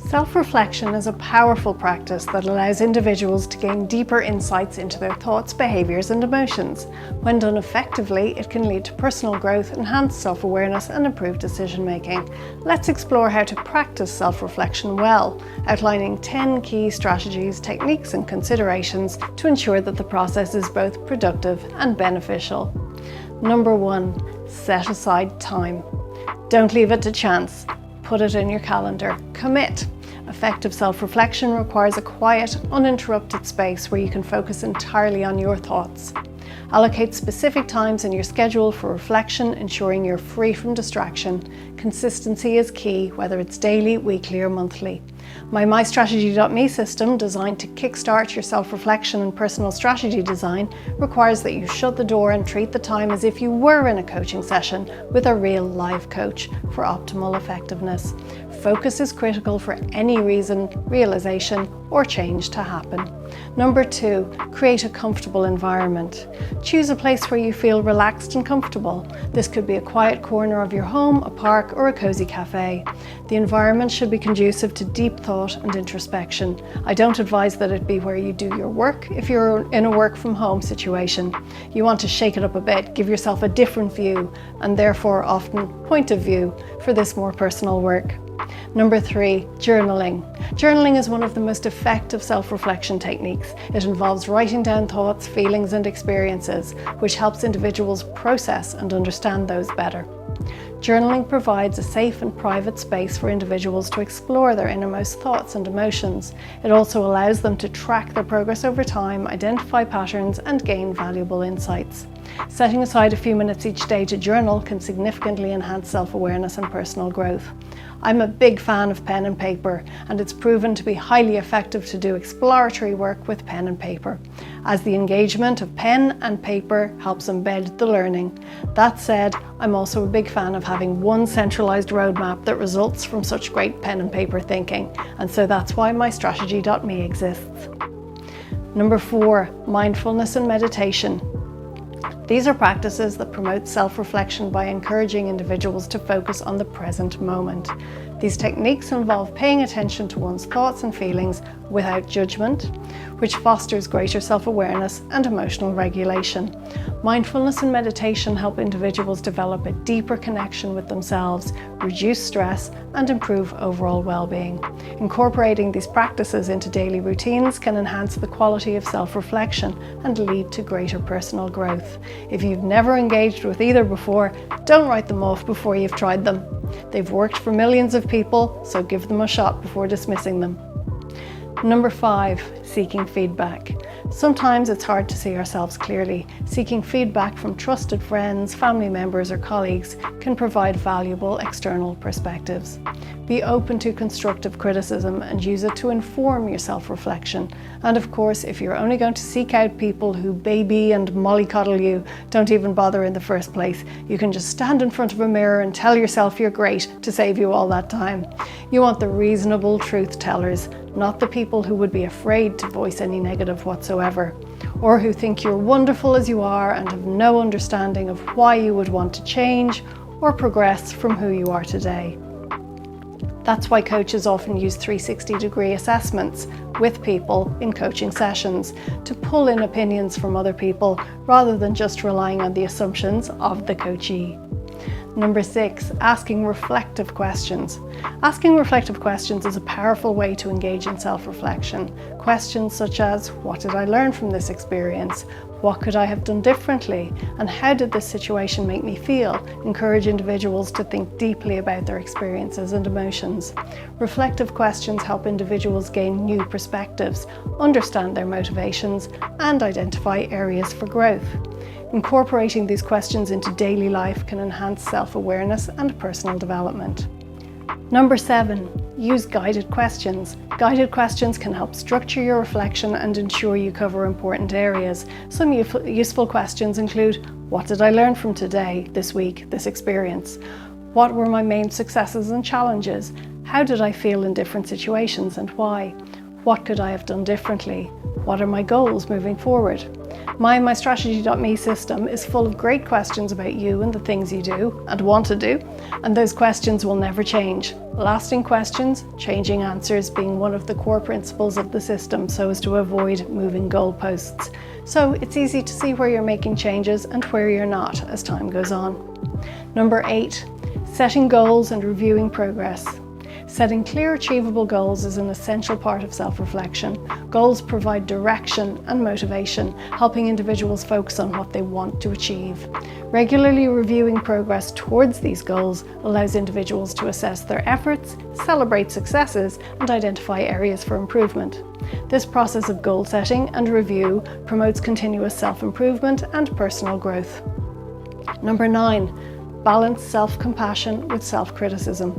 Self-reflection is a powerful practice that allows individuals to gain deeper insights into their thoughts, behaviours and emotions. When done effectively, it can lead to personal growth, enhanced self-awareness and improved decision-making. Let's explore how to practice self-reflection well, outlining 10 key strategies, techniques and considerations to ensure that the process is both productive and beneficial. Number 1. Set aside time. Don't leave it to chance. Put it in your calendar. Commit. Effective self-reflection requires a quiet, uninterrupted space where you can focus entirely on your thoughts. Allocate specific times in your schedule for reflection, ensuring you're free from distraction. Consistency is key, whether it's daily, weekly or monthly. My MyStrategy.me system, designed to kickstart your self-reflection and personal strategy design, requires that you shut the door and treat the time as if you were in a coaching session with a real live coach for optimal effectiveness. Focus is critical for any reason, realization or change to happen. Number 2, create a comfortable environment. Choose a place where you feel relaxed and comfortable. This could be a quiet corner of your home, a park or a cozy cafe. The environment should be conducive to deep thought and introspection. I don't advise that it be where you do your work if you're in a work from home situation. You want to shake it up a bit, give yourself a different view and therefore often point of view for this more personal work. Number 3, journaling. Journaling is one of the most effective self-reflection techniques. It involves writing down thoughts, feelings and experiences, which helps individuals process and understand those better. Journaling provides a safe and private space for individuals to explore their innermost thoughts and emotions. It also allows them to track their progress over time, identify patterns and gain valuable insights. Setting aside a few minutes each day to journal can significantly enhance self-awareness and personal growth. I'm a big fan of pen and paper, and it's proven to be highly effective to do exploratory work with pen and paper, as the engagement of pen and paper helps embed the learning. That said, I'm also a big fan of having one centralized roadmap that results from such great pen and paper thinking, and so that's why MyStrategy.me exists. Number 4, mindfulness and meditation. These are practices that promote self-reflection by encouraging individuals to focus on the present moment. These techniques involve paying attention to one's thoughts and feelings without judgment, which fosters greater self-awareness and emotional regulation. Mindfulness and meditation help individuals develop a deeper connection with themselves, reduce stress, and improve overall well-being. Incorporating these practices into daily routines can enhance the quality of self-reflection and lead to greater personal growth. If you've never engaged with either before, don't write them off before you've tried them. They've worked for millions of people, so give them a shot before dismissing them. Number 5, seeking feedback. Sometimes it's hard to see ourselves clearly. Seeking feedback from trusted friends, family members or colleagues can provide valuable external perspectives. Be open to constructive criticism and use it to inform your self-reflection. And of course, if you're only going to seek out people who baby and mollycoddle you, don't even bother in the first place. You can just stand in front of a mirror and tell yourself you're great to save you all that time. You want the reasonable truth tellers, not the people who would be afraid to voice any negative whatsoever, or who think you're wonderful as you are and have no understanding of why you would want to change or progress from who you are today. That's why coaches often use 360-degree assessments with people in coaching sessions to pull in opinions from other people rather than just relying on the assumptions of the coachee. Number 6, asking reflective questions. Asking reflective questions is a powerful way to engage in self-reflection. Questions such as, what did I learn from this experience? What could I have done differently? And how did this situation make me feel? Encourage individuals to think deeply about their experiences and emotions. Reflective questions help individuals gain new perspectives, understand their motivations, and identify areas for growth. Incorporating these questions into daily life can enhance self-awareness and personal development. Number 7, use guided questions. Guided questions can help structure your reflection and ensure you cover important areas. Some useful questions include, what did I learn from today, this week, this experience? What were my main successes and challenges? How did I feel in different situations and why? What could I have done differently? What are my goals moving forward? My Strategy.me system is full of great questions about you and the things you do and want to do, and those questions will never change. Lasting questions, changing answers being one of the core principles of the system so as to avoid moving goalposts. So it's easy to see where you're making changes and where you're not as time goes on. Number 8, setting goals and reviewing progress. Setting clear, achievable goals is an essential part of self-reflection. Goals provide direction and motivation, helping individuals focus on what they want to achieve. Regularly reviewing progress towards these goals allows individuals to assess their efforts, celebrate successes, and identify areas for improvement. This process of goal setting and review promotes continuous self-improvement and personal growth. Number 9, balance self-compassion with self-criticism.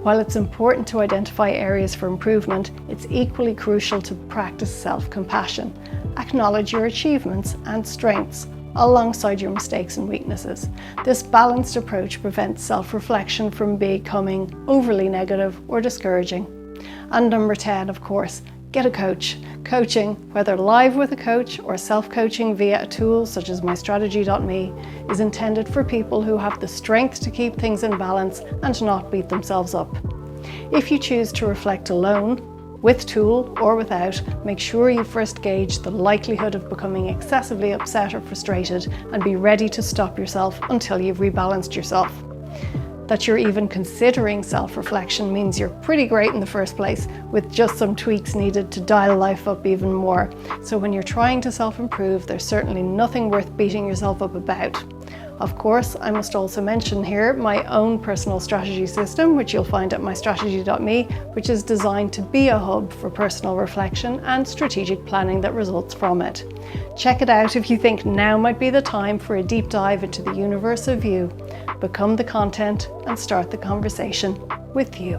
While it's important to identify areas for improvement, it's equally crucial to practice self-compassion. Acknowledge your achievements and strengths alongside your mistakes and weaknesses. This balanced approach prevents self-reflection from becoming overly negative or discouraging. And number 10, of course, get a coach. Coaching, whether live with a coach or self-coaching via a tool such as MyStrategy.me, is intended for people who have the strength to keep things in balance and not beat themselves up. If you choose to reflect alone, with tool or without, make sure you first gauge the likelihood of becoming excessively upset or frustrated and be ready to stop yourself until you've rebalanced yourself. That you're even considering self-reflection means you're pretty great in the first place, with just some tweaks needed to dial life up even more. So when you're trying to self-improve, there's certainly nothing worth beating yourself up about. Of course, I must also mention here my own personal strategy system, which you'll find at MyStrategy.me, which is designed to be a hub for personal reflection and strategic planning that results from it. Check it out if you think now might be the time for a deep dive into the universe of you. Become the content and start the conversation with you.